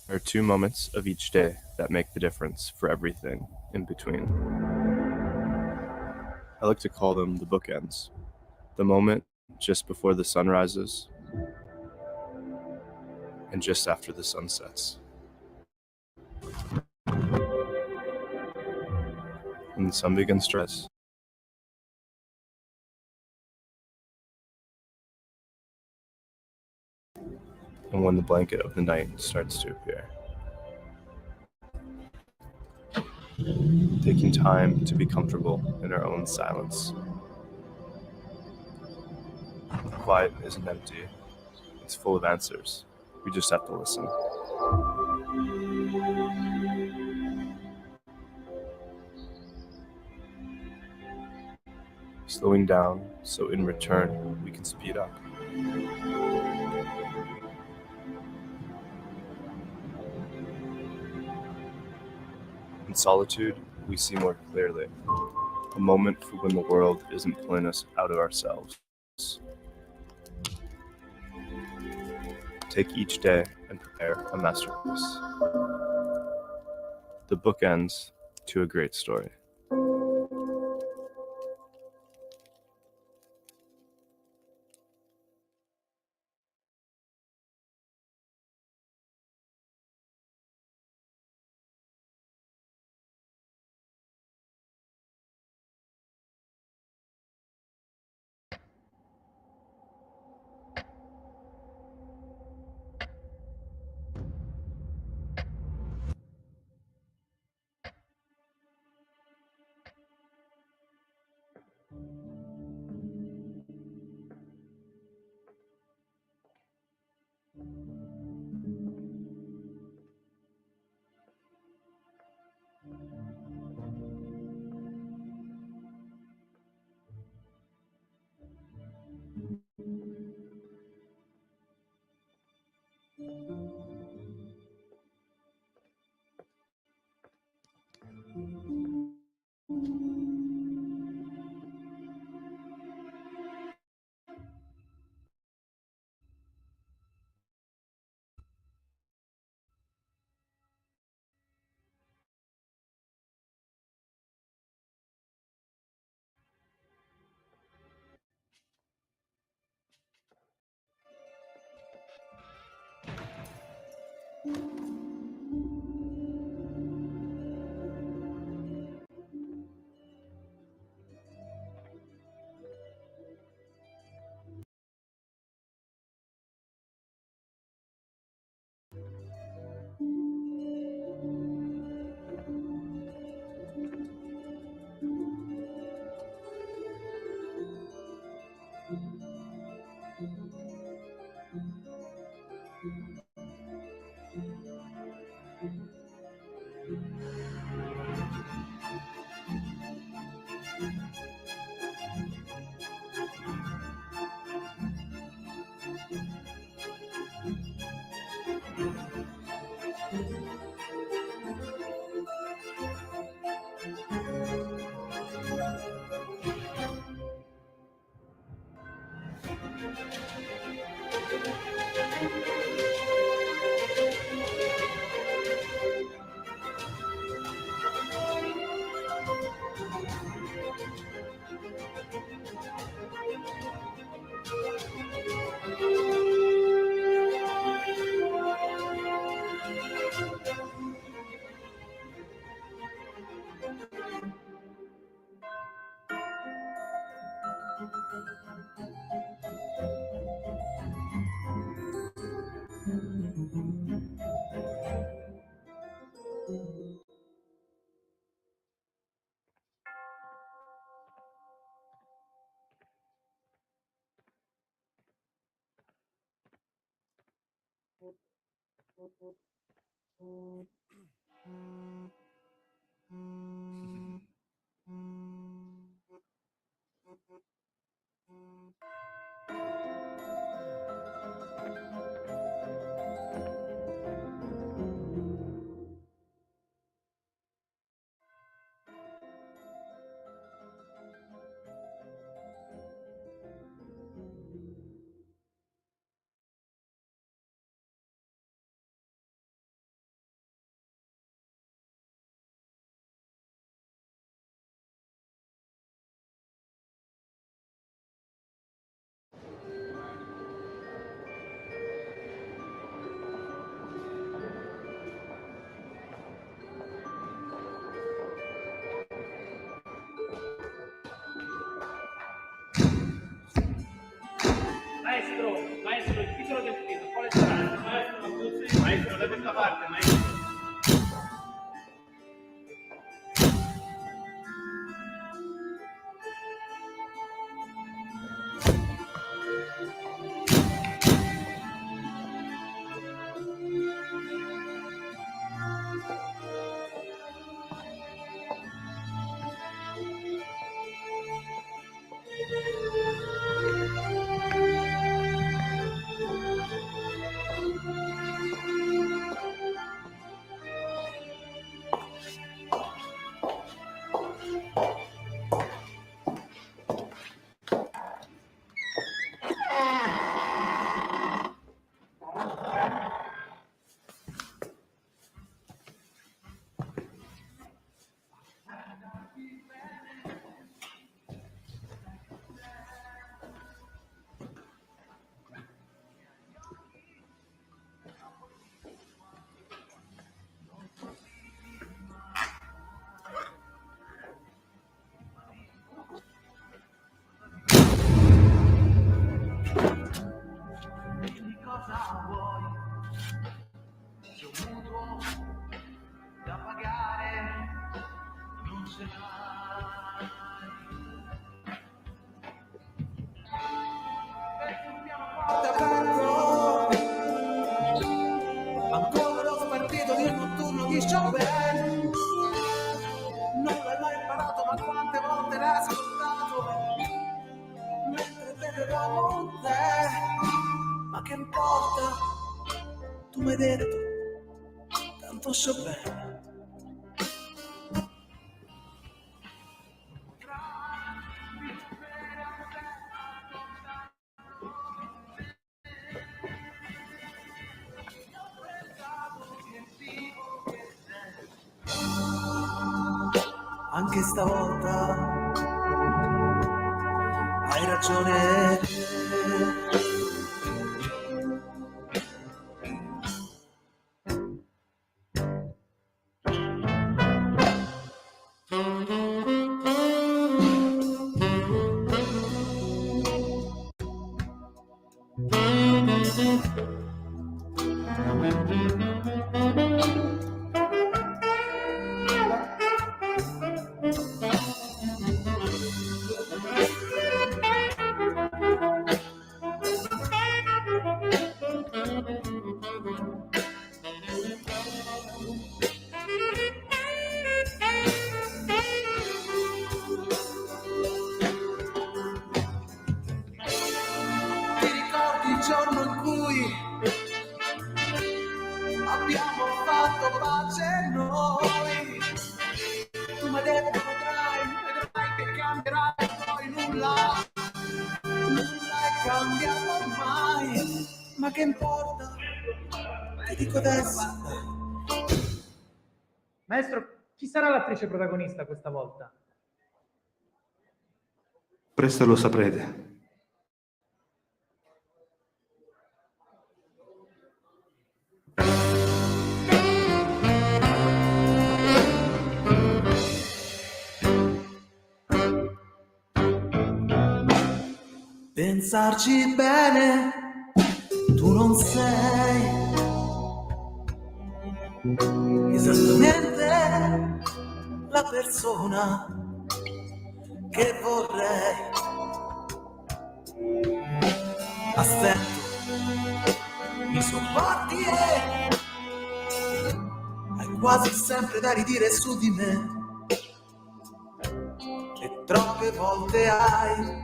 There are two moments of each day that make the difference for everything in between. I like to call them the bookends. The moment just before the sun rises and just after the sun sets. When the sun begins to rise and when the blanket of the night starts to appear. Taking time to be comfortable in our own silence. Quiet isn't empty, it's full of answers. We just have to listen. Slowing down so in return we can speed up. In solitude, we see more clearly. A moment for when the world isn't pulling us out of ourselves. Take each day and prepare a masterpiece. The bookends to a great story. titolo del film, quale sarà? Maestro, da questa parte, maestro. Ancora lo spartito del notturno di Xiaomi. Non l'hai imparato, ma quante volte l'hai ascoltato mentre bevevamo con te. Ma che importa, tu mi hai detto, tanto so bene. Anche stavolta hai ragione te. Ti ricordi il giorno in cui abbiamo fatto pace noi? Tu mi hai detto vedrai che cambierai, poi nulla è cambiato mai. Ma che importa? Ti dico adesso. Maestro, chi sarà l'attrice protagonista questa volta? Presto lo saprete. Pensarci bene, tu non sei esattamente la persona che vorrei. Aspetto, mi sopporti e hai quasi sempre da ridire su di me. E troppe volte hai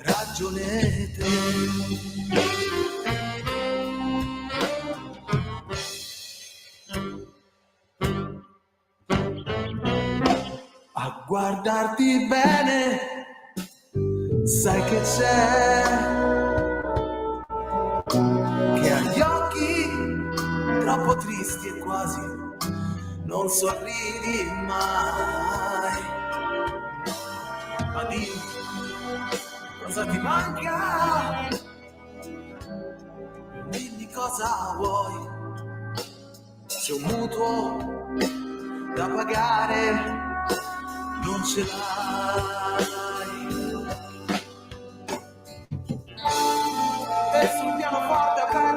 ragione te. A guardarti bene, sai che c'è, che ha gli occhi troppo tristi e quasi non sorridi mai. Ma dimmi, cosa ti manca? Dimmi cosa vuoi. C'è un mutuo da pagare, non ce l'hai. E sul pianoforte aperto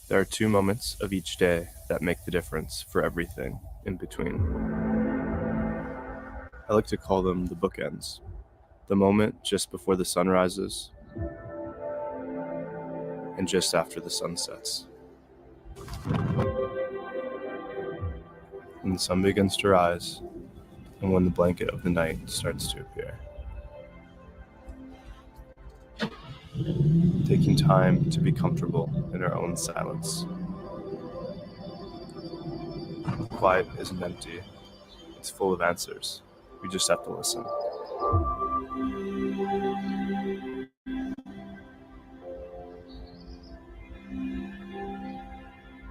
There are 2 moments of each day that make the difference for everything in between. I like to call them the bookends. The moment just before the sun rises and just after the sun sets. When the sun begins to rise and when the blanket of the night starts to appear. Taking time to be comfortable in our own silence. Quiet isn't empty, it's full of answers. We just have to listen.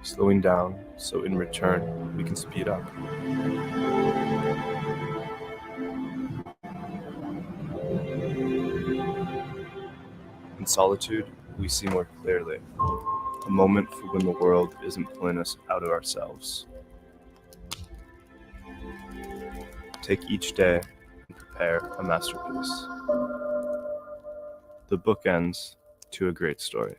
Slowing down so in return we can speed up. In solitude, we see more clearly. A moment for when the world isn't pulling us out of ourselves. Take each day and prepare a masterpiece. The book ends to a great story.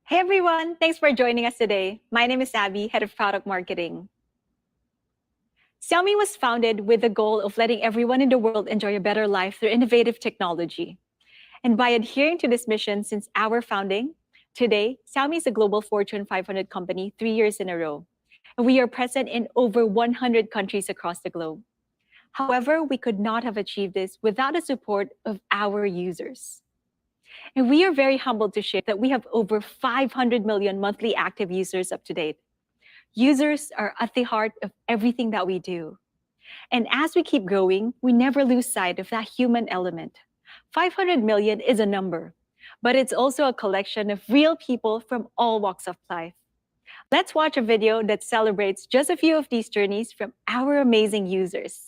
Hey everyone, thanks for joining us today. My name is Abby, Head of Product Marketing. Xiaomi was founded with the goal of letting everyone in the world enjoy a better life through innovative technology. And by adhering to this mission since our founding, today, Xiaomi is a global Fortune 500 company 3 years in a row. And we are present in over 100 countries across the globe. However, we could not have achieved this without the support of our users. And we are very humbled to share that we have over 500 million monthly active users up to date. Users are at the heart of everything that we do. And as we keep growing, we never lose sight of that human element. 500 million is a number, but it's also a collection of real people from all walks of life. Let's watch a video that celebrates just a few of these journeys from our amazing users.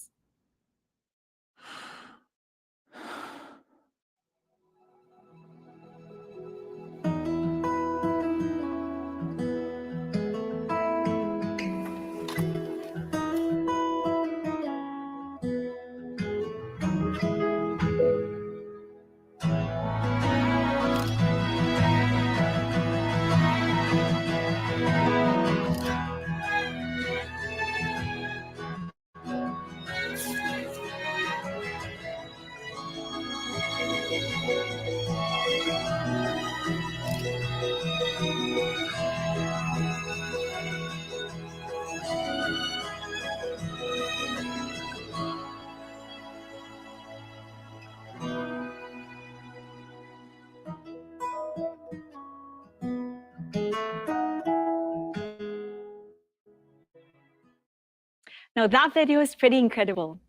Now that video is pretty incredible.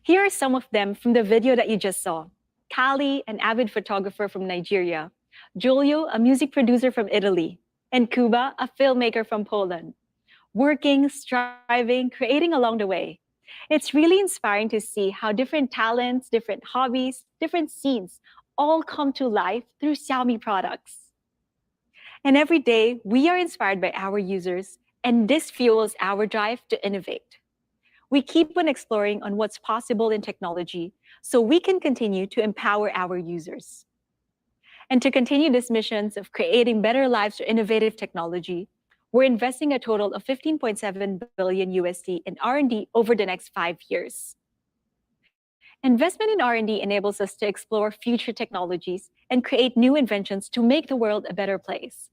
Here are some of them from the video that you just saw. Kali, an avid photographer from Nigeria. Giulio, a music producer from Italy. And Kuba, a filmmaker from Poland. Working, striving, creating along the way. It's really inspiring to see how different talents, different hobbies, different scenes all come to life through Xiaomi products. And every day, we are inspired by our users, and this fuels our drive to innovate. We keep on exploring on what's possible in technology so we can continue to empower our users. And to continue this mission of creating better lives through innovative technology, we're investing a total of 15.7 billion USD in R&D over the next 5 years. Investment in R&D enables us to explore future technologies and create new inventions to make the world a better place.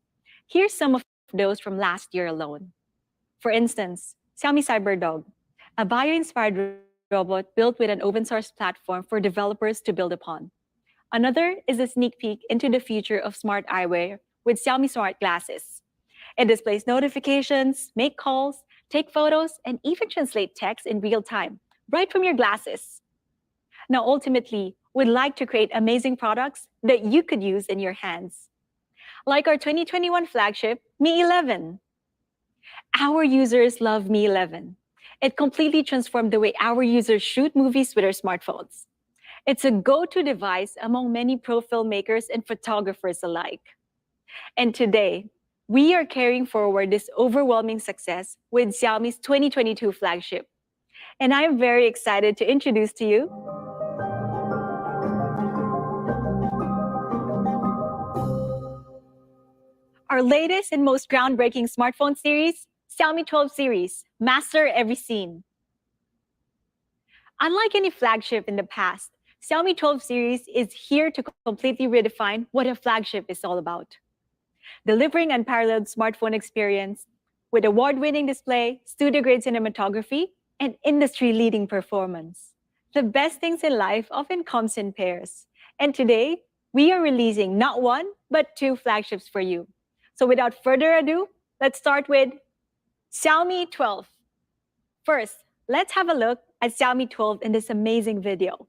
Here's some of those from last year alone. For instance, Xiaomi CyberDog, a bio-inspired robot built with an open-source platform for developers to build upon. Another is a sneak peek into the future of smart eyewear with Xiaomi Smart Glasses. It displays notifications, make calls, take photos, and even translate text in real time, right from your glasses. Now, ultimately, we'd like to create amazing products that you could use in your hands. Like our 2021 flagship, Mi 11. Our users love Mi 11. It completely transformed the way our users shoot movies with their smartphones. It's a go-to device among many pro filmmakers and photographers alike. And today, we are carrying forward this overwhelming success with Xiaomi's 2022 flagship. And I'm very excited to introduce to you our latest and most groundbreaking smartphone series, Xiaomi 12 series, Master Every Scene. Unlike any flagship in the past, Xiaomi 12 series is here to completely redefine what a flagship is all about. Delivering unparalleled smartphone experience with award-winning display, studio-grade cinematography, and industry-leading performance. The best things in life often comes in pairs. And today, we are releasing not one, but 2 flagships for you. So without further ado, let's start with Xiaomi 12. First, let's have a look at Xiaomi 12 in this amazing video.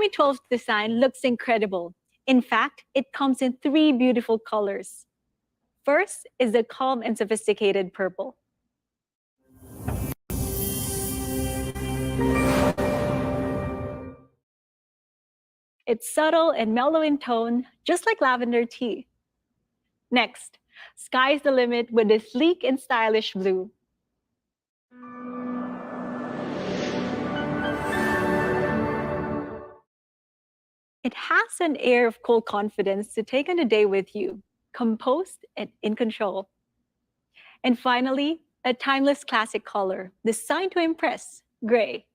Xiaomi 12 design looks incredible. In fact, it comes in 3 beautiful colors. First is the calm and sophisticated purple. It's subtle and mellow in tone, just like lavender tea. Next, sky's the limit with the sleek and stylish blue. It has an air of cool confidence to take on a day with you, composed and in control. And finally, a timeless classic color, designed to impress, gray.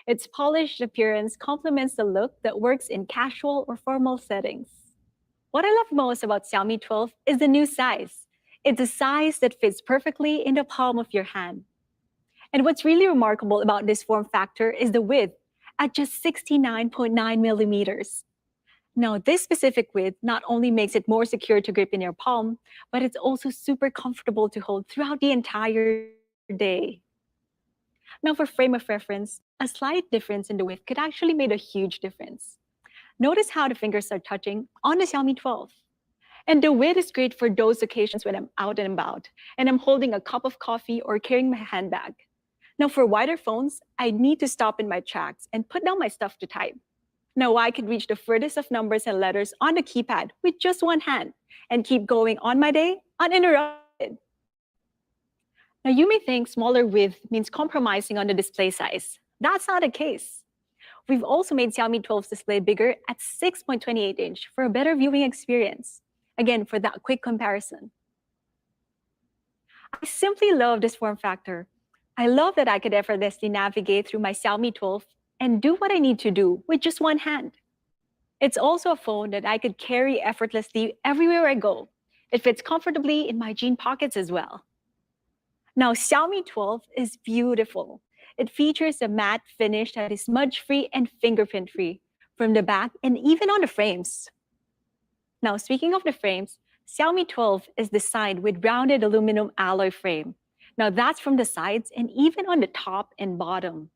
Its polished appearance complements the look that works in casual or formal settings. What I love most about Xiaomi 12 is the new size. It's a size that fits perfectly in the palm of your hand. And what's really remarkable about this form factor is the width at just 69.9 millimeters. Now, this specific width not only makes it more secure to grip in your palm, but it's also super comfortable to hold throughout the entire day. Now, for frame of reference, a slight difference in the width could actually make a huge difference. Notice how the fingers are touching on the Xiaomi 12. And the width is great for those occasions when I'm out and about, and I'm holding a cup of coffee or carrying my handbag. Now, for wider phones, I need to stop in my tracks and put down my stuff to type. Now, I could reach the furthest of numbers and letters on the keypad with just one hand and keep going on my day uninterrupted. Now, you may think smaller width means compromising on the display size. That's not the case. We've also made Xiaomi 12's display bigger at 6.28 inch for a better viewing experience. Again, for that quick comparison. I simply love this form factor. I love that I could effortlessly navigate through my Xiaomi 12 and do what I need to do with just one hand. It's also a phone that I could carry effortlessly everywhere I go. It fits comfortably in my jean pockets as well. Now, Xiaomi 12 is beautiful. It features a matte finish that is smudge-free and fingerprint-free from the back and even on the frames. Now, speaking of the frames, Xiaomi 12 is designed with rounded aluminum alloy frame. Now, that's from the sides and even on the top and bottom.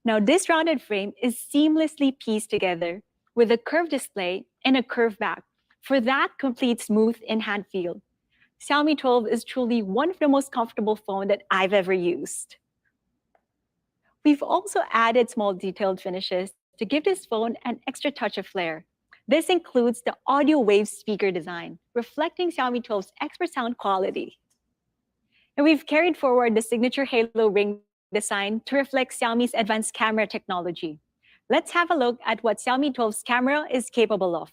Now, this rounded frame is seamlessly pieced together with a curved display and a curved back for that complete smooth in-hand feel. Xiaomi 12 is truly one of the most comfortable phones that I've ever used. We've also added small detailed finishes to give this phone an extra touch of flair. This includes the audio wave speaker design, reflecting Xiaomi 12's expert sound quality. And we've carried forward the signature halo ring design to reflect Xiaomi's advanced camera technology. Let's have a look at what Xiaomi 12's camera is capable of.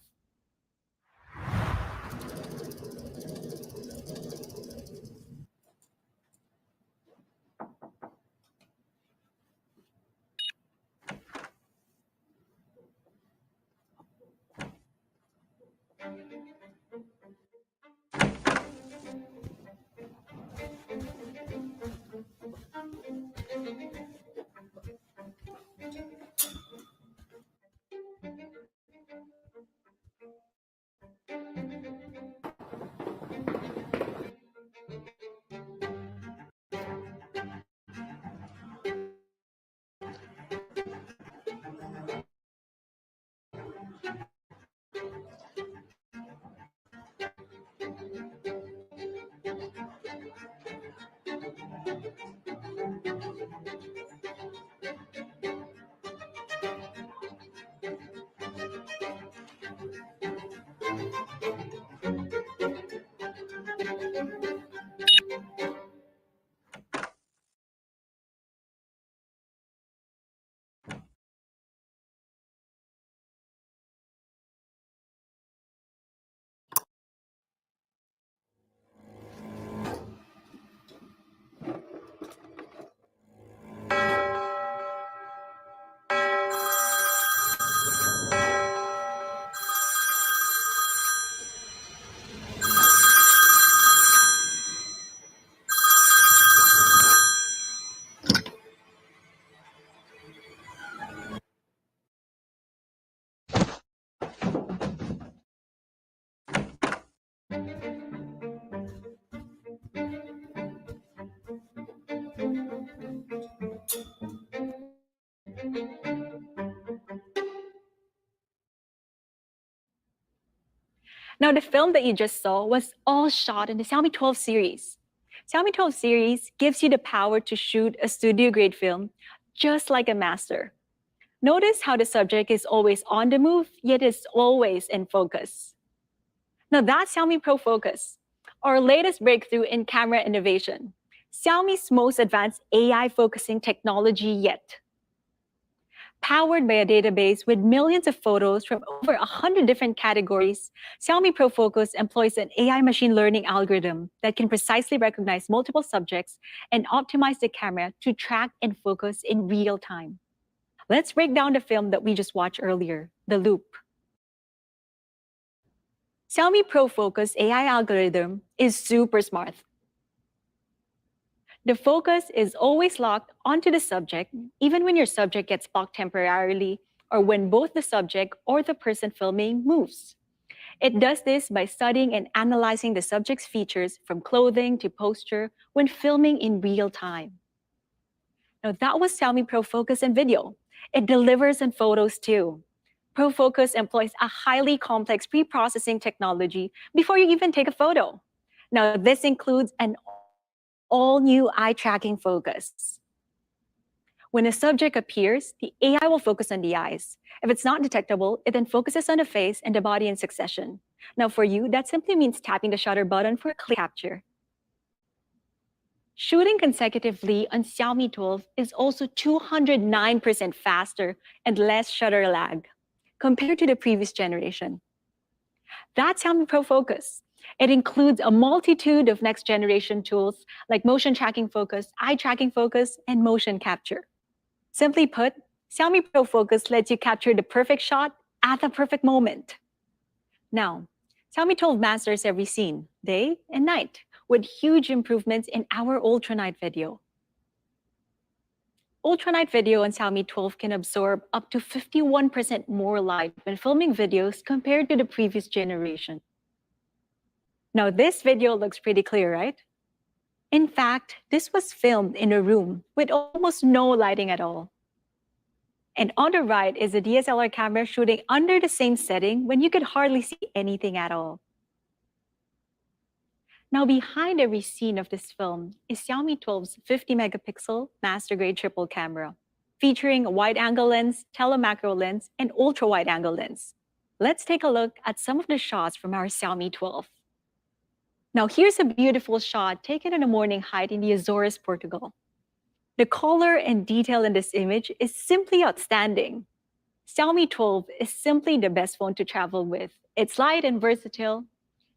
Now, the film that you just saw was all shot in the Xiaomi 12 series. Xiaomi 12 series gives you the power to shoot a studio-grade film just like a master. Notice how the subject is always on the move, yet is always in focus. Now that's Xiaomi Pro Focus, our latest breakthrough in camera innovation. Xiaomi's most advanced AI focusing technology yet. Powered by a database with millions of photos from over 100 different categories, Xiaomi Pro Focus employs an AI machine learning algorithm that can precisely recognize multiple subjects and optimize the camera to track and focus in real time. Let's break down the film that we just watched earlier, The Loop. Xiaomi Pro Focus AI algorithm is super smart. The focus is always locked onto the subject, even when your subject gets blocked temporarily or when both the subject or the person filming moves. It does this by studying and analyzing the subject's features from clothing to posture when filming in real time. Now that was Xiaomi Pro Focus in video. It delivers in photos too. Pro Focus employs a highly complex pre-processing technology before you even take a photo. Now this includes an all-new eye-tracking focus. When a subject appears, the AI will focus on the eyes. If it's not detectable, it then focuses on the face and the body in succession. Now for you, that simply means tapping the shutter button for a clear capture. Shooting consecutively on Xiaomi 12 is also 209% faster and less shutter lag compared to the previous generation. That's Xiaomi Pro Focus. It includes a multitude of next generation tools like motion tracking focus, eye tracking focus, and motion capture. Simply put, Xiaomi Pro Focus lets you capture the perfect shot at the perfect moment. Now, Xiaomi 12 masters every scene, day and night, with huge improvements in our Ultra Night video. Ultra Night video on Xiaomi 12 can absorb up to 51% more light when filming videos compared to the previous generation. Now this video looks pretty clear, right? In fact, this was filmed in a room with almost no lighting at all. And on the right is a DSLR camera shooting under the same setting when you could hardly see anything at all. Now behind every scene of this film is Xiaomi 12's 50-megapixel master-grade triple camera, featuring a wide-angle lens, telemacro lens, and ultra-wide-angle lens. Let's take a look at some of the shots from our Xiaomi 12. Now here's a beautiful shot taken on a morning hike in the Azores, Portugal. The color and detail in this image is simply outstanding. Xiaomi 12 is simply the best phone to travel with. It's light and versatile,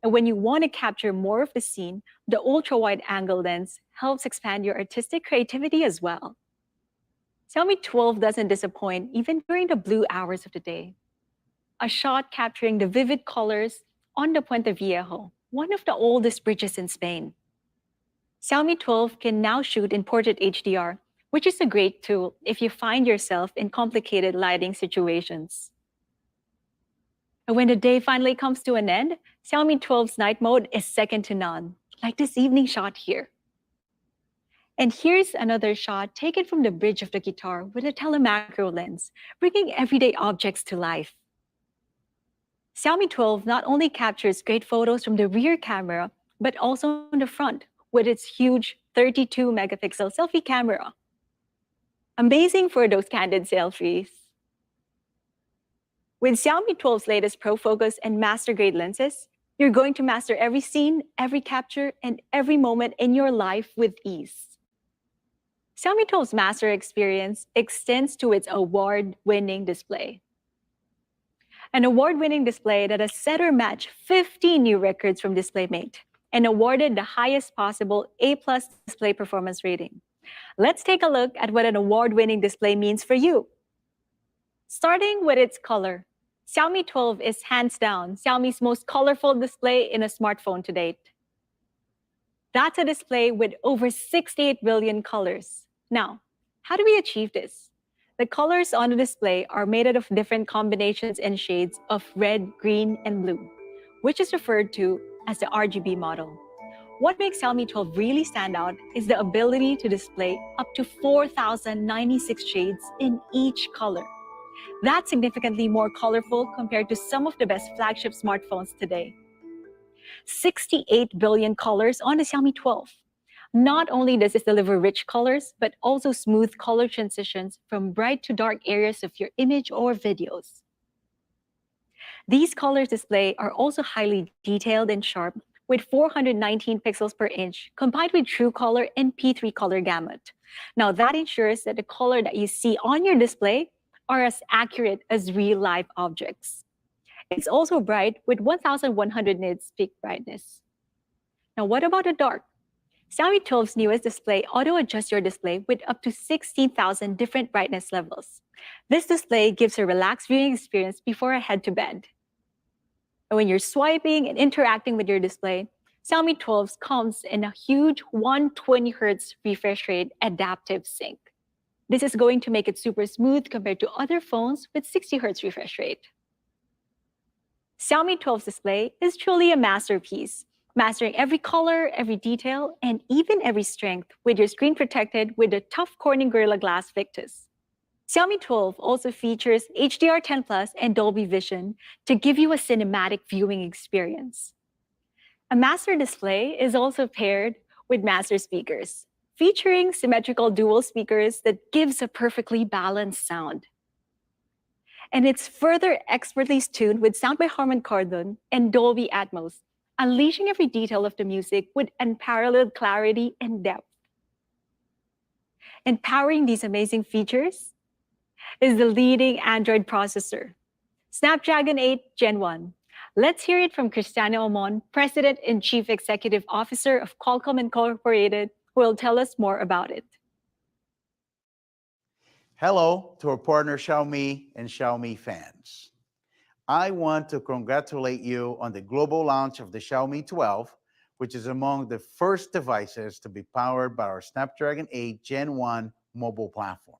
and when you want to capture more of the scene, the ultra-wide-angle lens helps expand your artistic creativity as well. Xiaomi 12 doesn't disappoint even during the blue hours of the day. A shot capturing the vivid colors on the Puente Viejo, one of the oldest bridges in Spain. Xiaomi 12 can now shoot in portrait HDR, which is a great tool if you find yourself in complicated lighting situations. And when the day finally comes to an end, Xiaomi 12's night mode is second to none, like this evening shot here. And here's another shot taken from the bridge of the guitar with a telemacro lens, bringing everyday objects to life. Xiaomi 12 not only captures great photos from the rear camera, but also in the front with its huge 32-megapixel selfie camera. Amazing for those candid selfies. With Xiaomi 12's latest Pro Focus and master-grade lenses, you're going to master every scene, every capture, and every moment in your life with ease. Xiaomi 12's master experience extends to its award-winning display. An award-winning display that has set or matched 15 new records from DisplayMate and awarded the highest possible A+ display performance rating. Let's take a look at what an award-winning display means for you. Starting with its color, Xiaomi 12 is hands down Xiaomi's most colorful display in a smartphone to date. That's a display with over 68 billion colors. Now, how do we achieve this? The colors on the display are made out of different combinations and shades of red, green, and blue, which is referred to as the RGB model. What makes Xiaomi 12 really stand out is the ability to display up to 4,096 shades in each color. That's significantly more colorful compared to some of the best flagship smartphones today. 68 billion colors on the Xiaomi 12. Not only does this deliver rich colors, but also smooth color transitions from bright to dark areas of your image or videos. These color displays are also highly detailed and sharp, with 419 pixels per inch, combined with True Color and P3 color gamut. Now that ensures that the color that you see on your display are as accurate as real-life objects. It's also bright with 1,100 nits peak brightness. Now what about the dark? Xiaomi 12's newest display auto-adjusts your display with up to 16,000 different brightness levels. This display gives a relaxed viewing experience before I head to bed. And when you're swiping and interacting with your display, Xiaomi 12 comes in a huge 120Hz refresh rate adaptive sync. This is going to make it super smooth compared to other phones with 60Hz refresh rate. Xiaomi 12's display is truly a masterpiece, mastering every color, every detail, and even every strength with your screen protected with the tough Corning Gorilla Glass Victus. Xiaomi 12 also features HDR10 Plus and Dolby Vision to give you a cinematic viewing experience. A master display is also paired with master speakers, featuring symmetrical dual speakers that gives a perfectly balanced sound. And it's further expertly tuned with sound by Harman Kardon and Dolby Atmos, unleashing every detail of the music with unparalleled clarity and depth. And powering these amazing features is the leading Android processor, Snapdragon 8 Gen 1. Let's hear it from Cristiano Amon, President and Chief Executive Officer of Qualcomm Incorporated, who will tell us more about it. Hello to our partner Xiaomi and Xiaomi fans. I want to congratulate you on the global launch of the Xiaomi 12, which is among the first devices to be powered by our Snapdragon 8 Gen 1 mobile platform.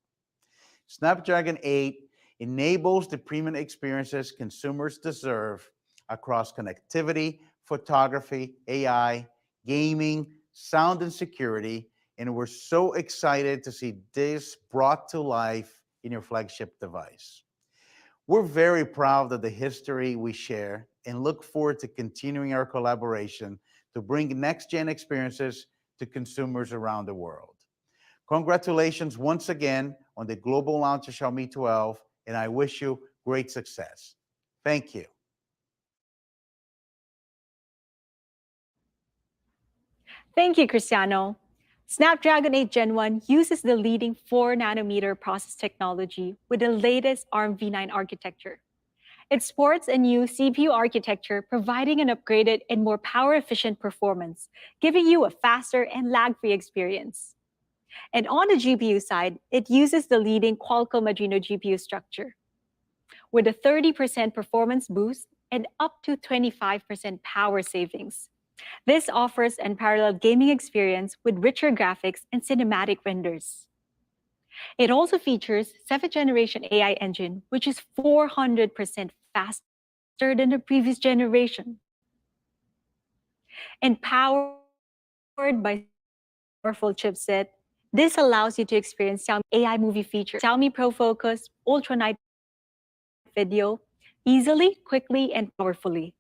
Snapdragon 8 enables the premium experiences consumers deserve across connectivity, photography, AI, gaming, sound, and security, and we're so excited to see this brought to life in your flagship device. We're very proud of the history we share and look forward to continuing our collaboration to bring next-gen experiences to consumers around the world. Congratulations once again on the global launch of Xiaomi 12, and I wish you great success. Thank you. Thank you, Cristiano. Snapdragon 8 Gen 1 uses the leading 4nm process technology with the latest ARM v9 architecture. It sports a new CPU architecture, providing an upgraded and more power-efficient performance, giving you a faster and lag-free experience. And on the GPU side, it uses the leading Qualcomm Adreno GPU structure, with a 30% performance boost and up to 25% power savings. This offers an unparalleled gaming experience with richer graphics and cinematic renders. It also features 7th generation AI engine, which is 400% faster than the previous generation. And powered by powerful chipset, this allows you to experience Xiaomi AI movie feature, Xiaomi Pro Focus, Ultra Night video, easily, quickly, and powerfully.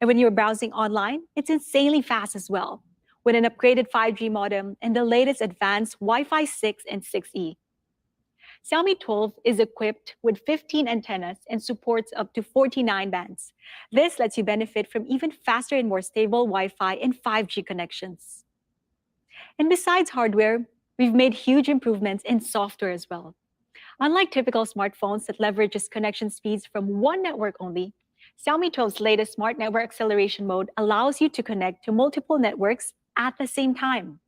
And when you're browsing online, it's insanely fast as well, with an upgraded 5G modem and the latest advanced Wi-Fi 6 and 6E. Xiaomi 12 is equipped with 15 antennas and supports up to 49 bands. This lets you benefit from even faster and more stable Wi-Fi and 5G connections. And besides hardware, we've made huge improvements in software as well. Unlike typical smartphones that leverages connection speeds from one network only, Xiaomi 12's latest Smart Network Acceleration mode allows you to connect to multiple networks at the same time.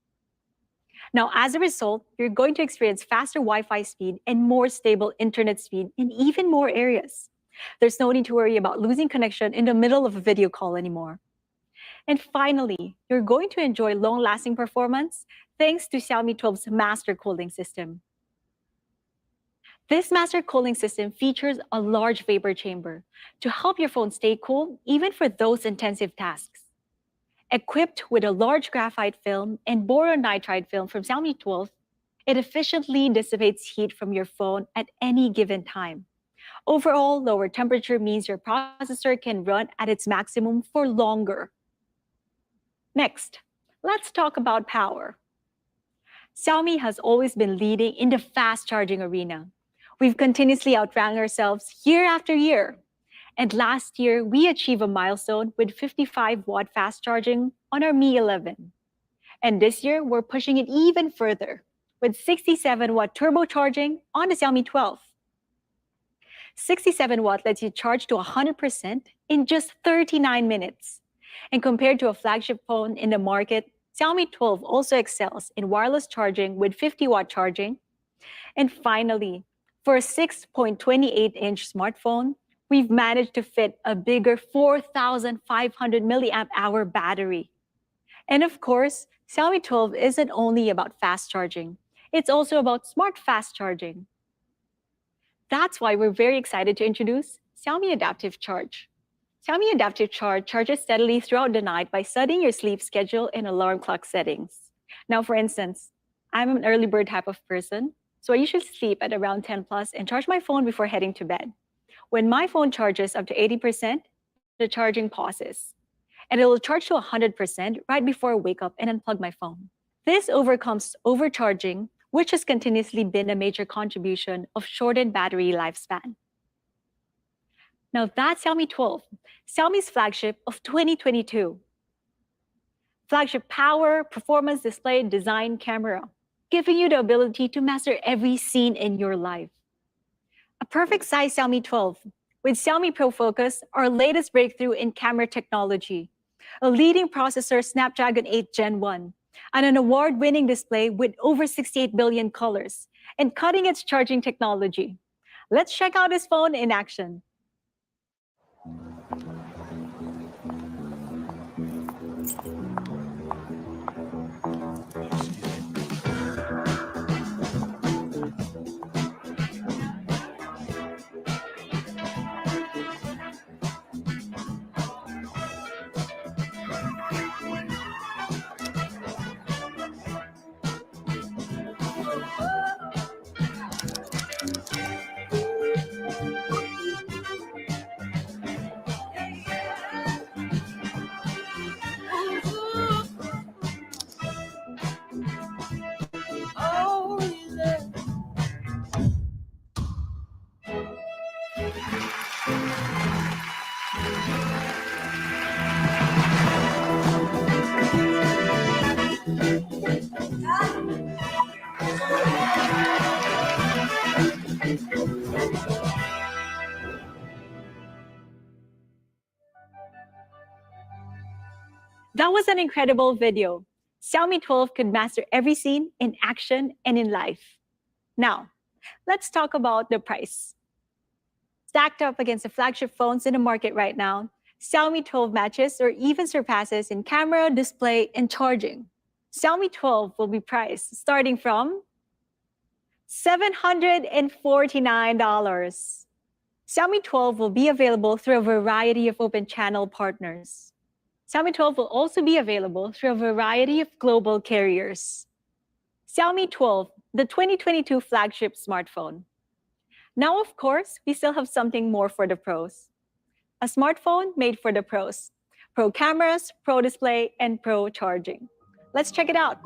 Now, as a result, you're going to experience faster Wi-Fi speed and more stable internet speed in even more areas. There's no need to worry about losing connection in the middle of a video call anymore. And finally, you're going to enjoy long-lasting performance thanks to Xiaomi 12's master cooling system. This master cooling system features a large vapor chamber to help your phone stay cool even for those intensive tasks. Equipped with a large graphite film and boron nitride film from Xiaomi 12, it efficiently dissipates heat from your phone at any given time. Overall, lower temperature means your processor can run at its maximum for longer. Next, let's talk about power. Xiaomi has always been leading in the fast charging arena. We've continuously outranked ourselves year after year. And last year, we achieved a milestone with 55-watt fast charging on our Mi 11. And this year, we're pushing it even further with 67-watt turbocharging on the Xiaomi 12. 67-watt lets you charge to 100% in just 39 minutes. And compared to a flagship phone in the market, Xiaomi 12 also excels in wireless charging with 50-watt charging. And finally, for a 6.28-inch smartphone, we've managed to fit a bigger 4,500 milliamp hour battery. And of course, Xiaomi 12 isn't only about fast charging. It's also about smart fast charging. That's why we're very excited to introduce Xiaomi Adaptive Charge. Xiaomi Adaptive Charge charges steadily throughout the night by studying your sleep schedule and alarm clock settings. Now, for instance, I'm an early bird type of person, so I usually sleep at around 10 plus and charge my phone before heading to bed. When my phone charges up to 80%, the charging pauses, and it will charge to 100% right before I wake up and unplug my phone. This overcomes overcharging, which has continuously been a major contribution of shortened battery lifespan. Now that's Xiaomi 12, Xiaomi's flagship of 2022. Flagship power, performance, display, design, camera, giving you the ability to master every scene in your life. A perfect size Xiaomi 12 with Xiaomi Pro Focus, our latest breakthrough in camera technology, a leading processor Snapdragon 8 Gen 1, and an award-winning display with over 68 billion colors and cutting-edge charging technology. Let's check out this phone in action. That was an incredible video. Xiaomi 12 could master every scene in action and in life. Now, let's talk about the price. Stacked up against the flagship phones in the market right now, Xiaomi 12 matches or even surpasses in camera, display, and charging. Xiaomi 12 will be priced starting from $749. Xiaomi 12 will be available through a variety of open channel partners. Xiaomi 12 will also be available through a variety of global carriers. Xiaomi 12, the 2022 flagship smartphone. Now, of course, we still have something more for the pros. A smartphone made for the pros. Pro cameras, pro display, and pro charging. Let's check it out.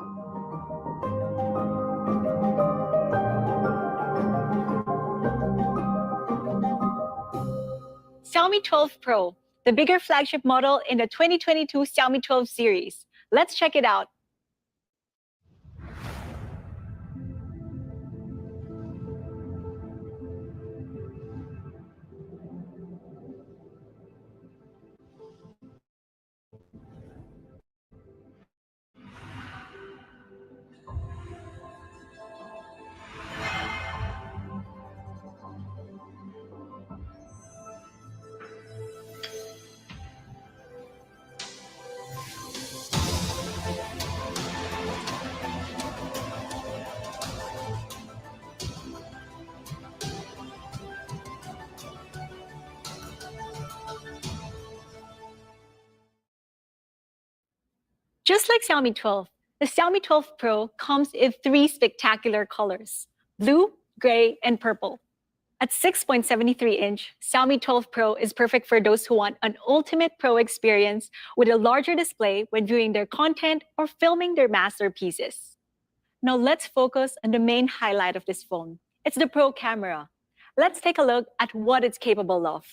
Xiaomi 12 Pro, the bigger flagship model in the 2022 Xiaomi 12 series. Let's check it out. Just like Xiaomi 12, the Xiaomi 12 Pro comes in 3 spectacular colors: blue, gray, and purple. At 6.73-inch, Xiaomi 12 Pro is perfect for those who want an ultimate pro experience with a larger display when viewing their content or filming their masterpieces. Now let's focus on the main highlight of this phone. It's the Pro camera. Let's take a look at what it's capable of.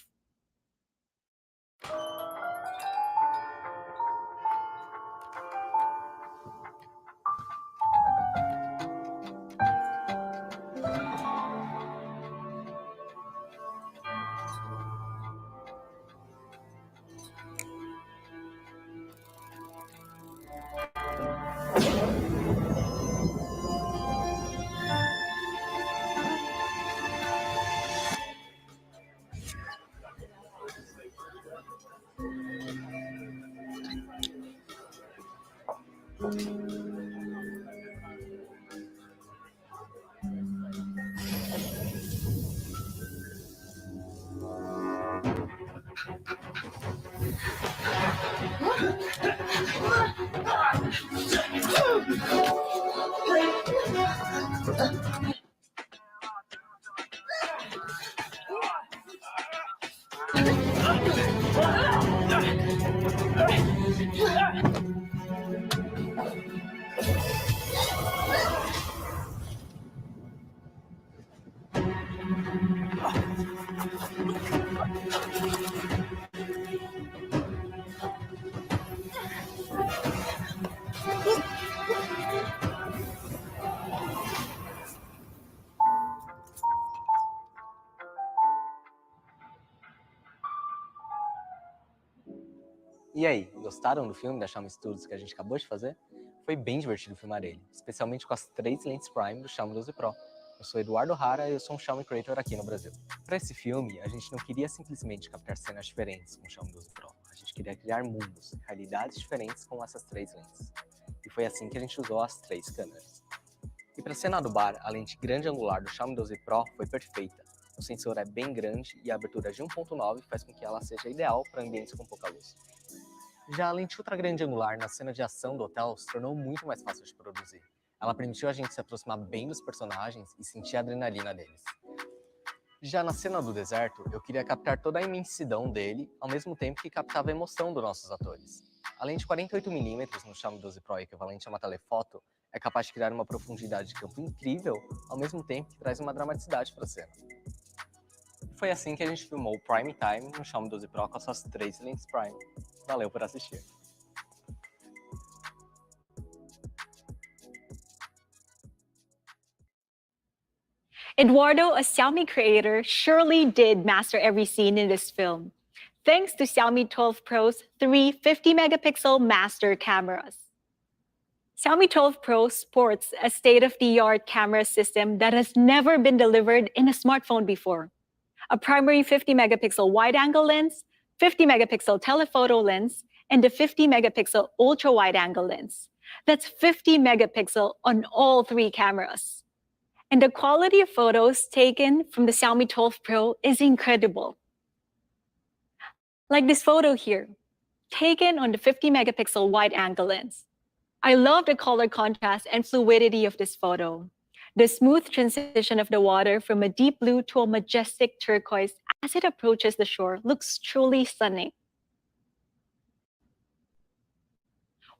E aí, gostaram do filme da Xiaomi Studios que a gente acabou de fazer? Foi bem divertido filmar ele, especialmente com as 3 lentes Prime do Xiaomi 12 Pro. Eu sou Eduardo Hara e eu sou um Xiaomi Creator aqui no Brasil. Para esse filme, a gente não queria simplesmente captar cenas diferentes com o Xiaomi 12 Pro. A gente queria criar mundos, realidades diferentes com essas 3 lentes. E foi assim que a gente usou as 3 câmeras. E para a cena do bar, a lente grande angular do Xiaomi 12 Pro foi perfeita. O sensor é bem grande e a abertura de 1.9 faz com que ela seja ideal para ambientes com pouca luz. Já a lente ultra grande angular na cena de ação do hotel se tornou muito mais fácil de produzir. Ela permitiu a gente se aproximar bem dos personagens e sentir a adrenalina deles. Já na cena do deserto, eu queria captar toda a imensidão dele, ao mesmo tempo que captava a emoção dos nossos atores. A lente 48mm no Xiaomi 12 Pro, equivalente a uma telefoto, é capaz de criar uma profundidade de campo incrível, ao mesmo tempo que traz uma dramaticidade para a cena. Foi assim que a gente filmou o Prime Time no Xiaomi 12 Pro com as suas 3 lentes Prime. Valeu por assistir. Eduardo, a Xiaomi creator, surely did master every scene in this film, thanks to Xiaomi 12 Pro's 3 50-megapixel master cameras. Xiaomi 12 Pro sports a state-of-the-art camera system that has never been delivered in a smartphone before. A primary 50-megapixel wide-angle lens, 50-megapixel telephoto lens, and a 50-megapixel ultra-wide-angle lens. That's 50 megapixel on all 3 cameras. And the quality of photos taken from the Xiaomi 12 Pro is incredible. Like this photo here, taken on the 50-megapixel wide-angle lens. I love the color contrast and fluidity of this photo. The smooth transition of the water from a deep blue to a majestic turquoise as it approaches the shore looks truly stunning.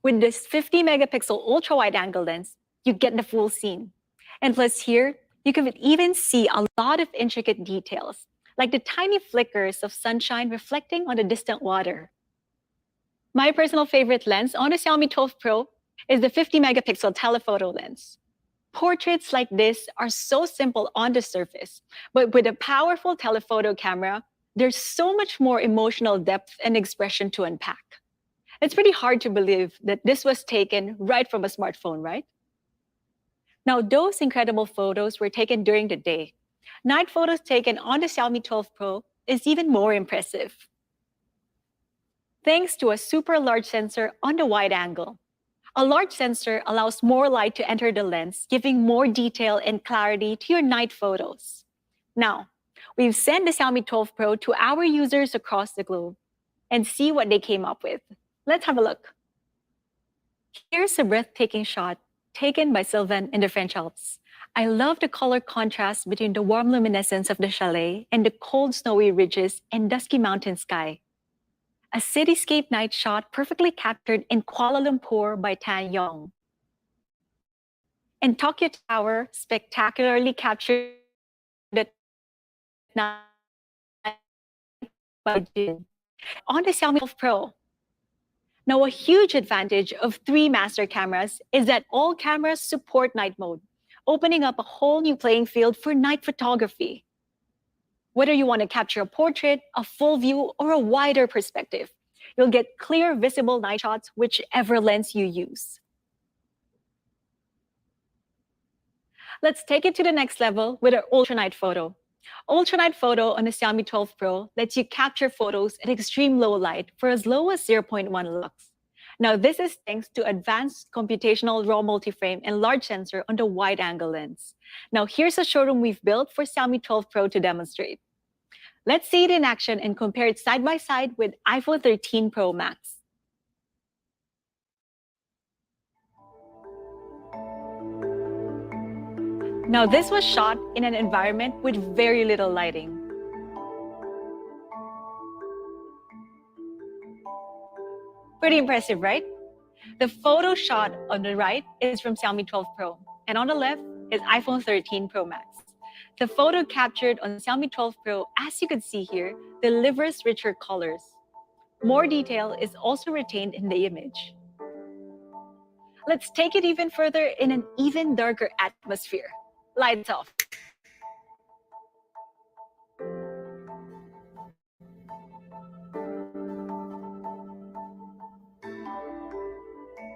With this 50-megapixel ultra-wide-angle lens, you get the full scene. And plus here, you can even see a lot of intricate details, like the tiny flickers of sunshine reflecting on the distant water. My personal favorite lens on the Xiaomi 12 Pro is the 50-megapixel telephoto lens. Portraits like this are so simple on the surface, but with a powerful telephoto camera, there's so much more emotional depth and expression to unpack. It's pretty hard to believe that this was taken right from a smartphone, right? Now, those incredible photos were taken during the day. Night photos taken on the Xiaomi 12 Pro is even more impressive. Thanks to a super large sensor on the wide angle. A large sensor allows more light to enter the lens, giving more detail and clarity to your night photos. Now, we've sent the Xiaomi 12 Pro to our users across the globe and see what they came up with. Let's have a look. Here's a breathtaking shot taken by Sylvain in the French Alps. I love the color contrast between the warm luminescence of the chalet and the cold snowy ridges and dusky mountain sky. A cityscape night shot perfectly captured in Kuala Lumpur by Tan Yong. And Tokyo Tower spectacularly captured at night by Jin on the Xiaomi 12 Pro. Now, a huge advantage of 3 master cameras is that all cameras support night mode, opening up a whole new playing field for night photography. Whether you want to capture a portrait, a full view, or a wider perspective, you'll get clear, visible night shots whichever lens you use. Let's take it to the next level with our ultranight photo. Ultranight photo on the Xiaomi 12 Pro lets you capture photos at extreme low light for as low as 0.1 lux. Now, this is thanks to advanced computational raw multi-frame and large sensor on the wide-angle lens. Now, here's a showroom we've built for Xiaomi 12 Pro to demonstrate. Let's see it in action and compare it side by side with iPhone 13 Pro Max. Now, this was shot in an environment with very little lighting. Pretty impressive, right? The photo shot on the right is from Xiaomi 12 Pro, and on the left is iPhone 13 Pro Max. The photo captured on Xiaomi 12 Pro, as you can see here, delivers richer colors. More detail is also retained in the image. Let's take it even further in an even darker atmosphere. Lights off.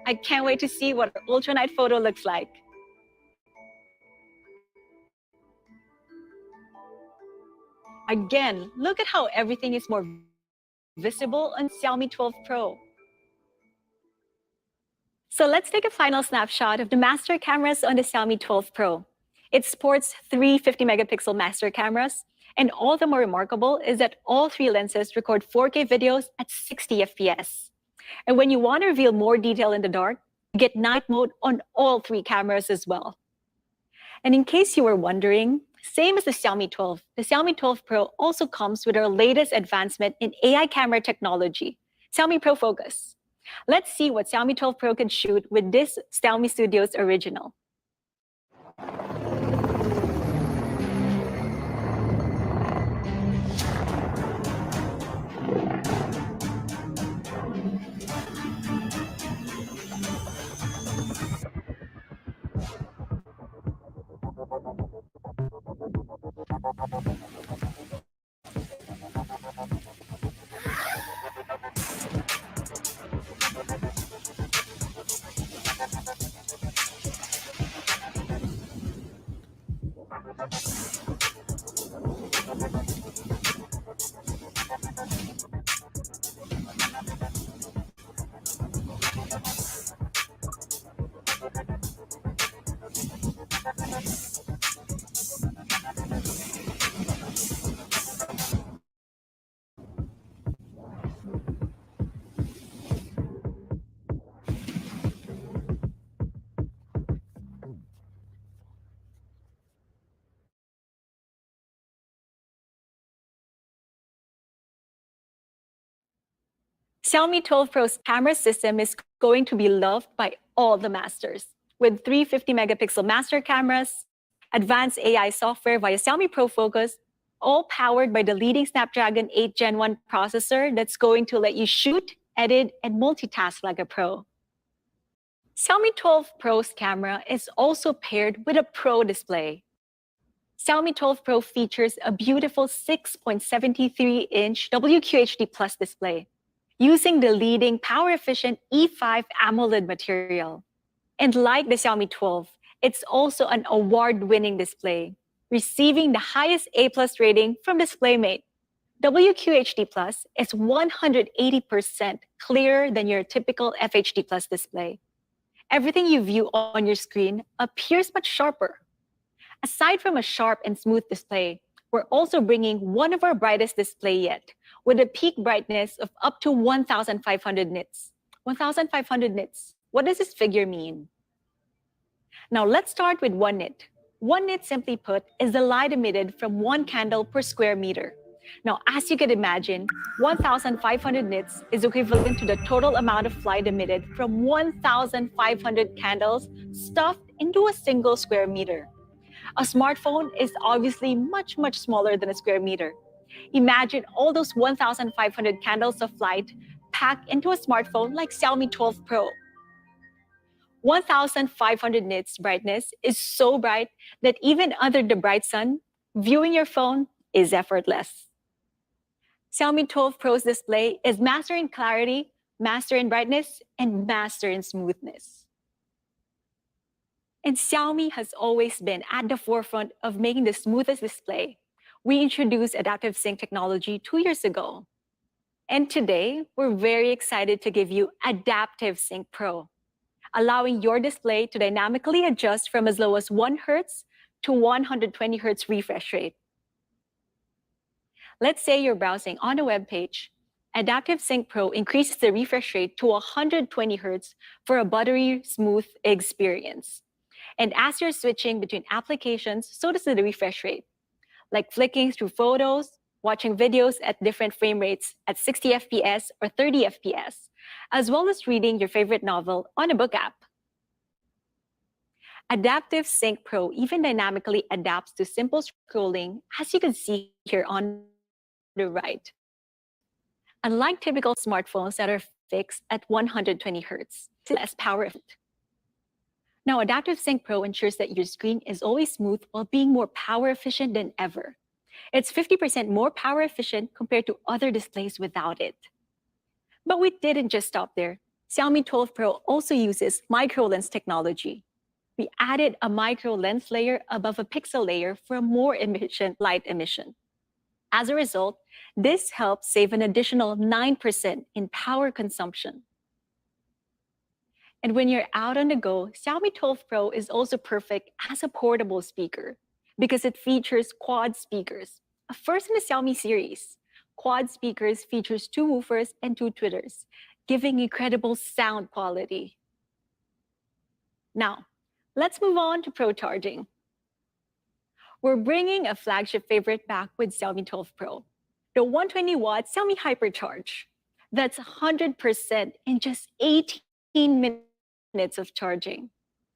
I can't wait to see what our ultranight photo looks like. Again, look at how everything is more visible on Xiaomi 12 Pro. So let's take a final snapshot of the master cameras on the Xiaomi 12 Pro. It sports 3 50-megapixel master cameras, and all the more remarkable is that all 3 lenses record 4K videos at 60 FPS. And when you want to reveal more detail in the dark, you get night mode on all 3 cameras as well. And in case you were wondering, same as the Xiaomi 12, the Xiaomi 12 Pro also comes with our latest advancement in AI camera technology, Xiaomi Pro Focus. Let's see what Xiaomi 12 Pro can shoot with this Xiaomi Studios original. Xiaomi 12 Pro's camera system is going to be loved by all the masters. With 3 50-megapixel master cameras, advanced AI software via Xiaomi Pro Focus, all powered by the leading Snapdragon 8 Gen 1 processor that's going to let you shoot, edit, and multitask like a pro. Xiaomi 12 Pro's camera is also paired with a Pro display. Xiaomi 12 Pro features a beautiful 6.73-inch WQHD Plus display, using the leading power-efficient E5 AMOLED material. And like the Xiaomi 12, it's also an award-winning display, receiving the highest A+ rating from DisplayMate. WQHD Plus is 180% clearer than your typical FHD Plus display. Everything you view on your screen appears much sharper. Aside from a sharp and smooth display, we're also bringing one of our brightest display yet, with a peak brightness of up to 1,500 nits. 1,500 nits. What does this figure mean? Now let's start with 1 nit. 1 nit, simply put, is the light emitted from 1 candle per square meter. Now, as you can imagine, 1,500 nits is equivalent to the total amount of light emitted from 1,500 candles stuffed into a single square meter. A smartphone is obviously much, much smaller than a square meter. Imagine all those 1,500 candles of light packed into a smartphone like Xiaomi 12 Pro. 1,500 nits brightness is so bright that even under the bright sun, viewing your phone is effortless. Xiaomi 12 Pro's display is master in clarity, master in brightness, and master in smoothness. And Xiaomi has always been at the forefront of making the smoothest display. We introduced adaptive sync technology 2 years ago. And today, we're very excited to give you Adaptive Sync Pro, allowing your display to dynamically adjust from as low as 1 Hz to 120 Hz refresh rate. Let's say you're browsing on a web page. Adaptive Sync Pro increases the refresh rate to 120 Hz for a buttery smooth experience. And as you're switching between applications, so does the refresh rate, like flicking through photos, watching videos at different frame rates at 60 FPS or 30 FPS, as well as reading your favorite novel on a book app. Adaptive Sync Pro even dynamically adapts to simple scrolling, as you can see here on the right. Unlike typical smartphones that are fixed at 120 Hz, it's less power efficient. Now, Adaptive Sync Pro ensures that your screen is always smooth while being more power efficient than ever. It's 50% more power efficient compared to other displays without it. But we didn't just stop there. Xiaomi 12 Pro also uses micro lens technology. We added a micro lens layer above a pixel layer for a more efficient light emission. As a result, this helps save an additional 9% in power consumption. And when you're out on the go, Xiaomi 12 Pro is also perfect as a portable speaker because it features quad speakers, a first in the Xiaomi series. Quad speakers features 2 woofers and 2 tweeters, giving incredible sound quality. Now, let's move on to Pro charging. We're bringing a flagship favorite back with Xiaomi 12 Pro, the 120-watt Xiaomi Hypercharge. That's 100% in just 18 minutes of charging.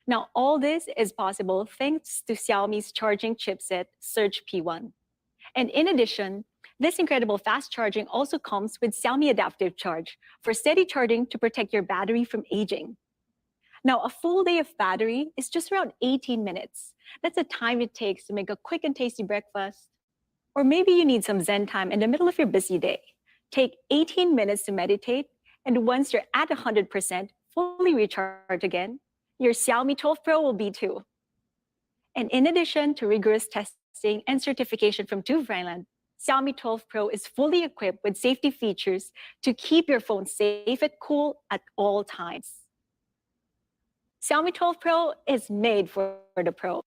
Now, all this is possible thanks to Xiaomi's charging chipset, Surge P1. And in addition, this incredible fast charging also comes with Xiaomi Adaptive Charge for steady charging to protect your battery from aging. Now, a full day of battery is just around 18 minutes. That's the time it takes to make a quick and tasty breakfast. Or maybe you need some Zen time in the middle of your busy day. Take 18 minutes to meditate, and once you're at 100%, fully recharged again, your Xiaomi 12 Pro will be too. And in addition to rigorous testing and certification from TÜV Rheinland, Xiaomi 12 Pro is fully equipped with safety features to keep your phone safe and cool at all times. Xiaomi 12 Pro is made for the pro.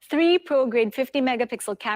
Three pro-grade 50-megapixel camera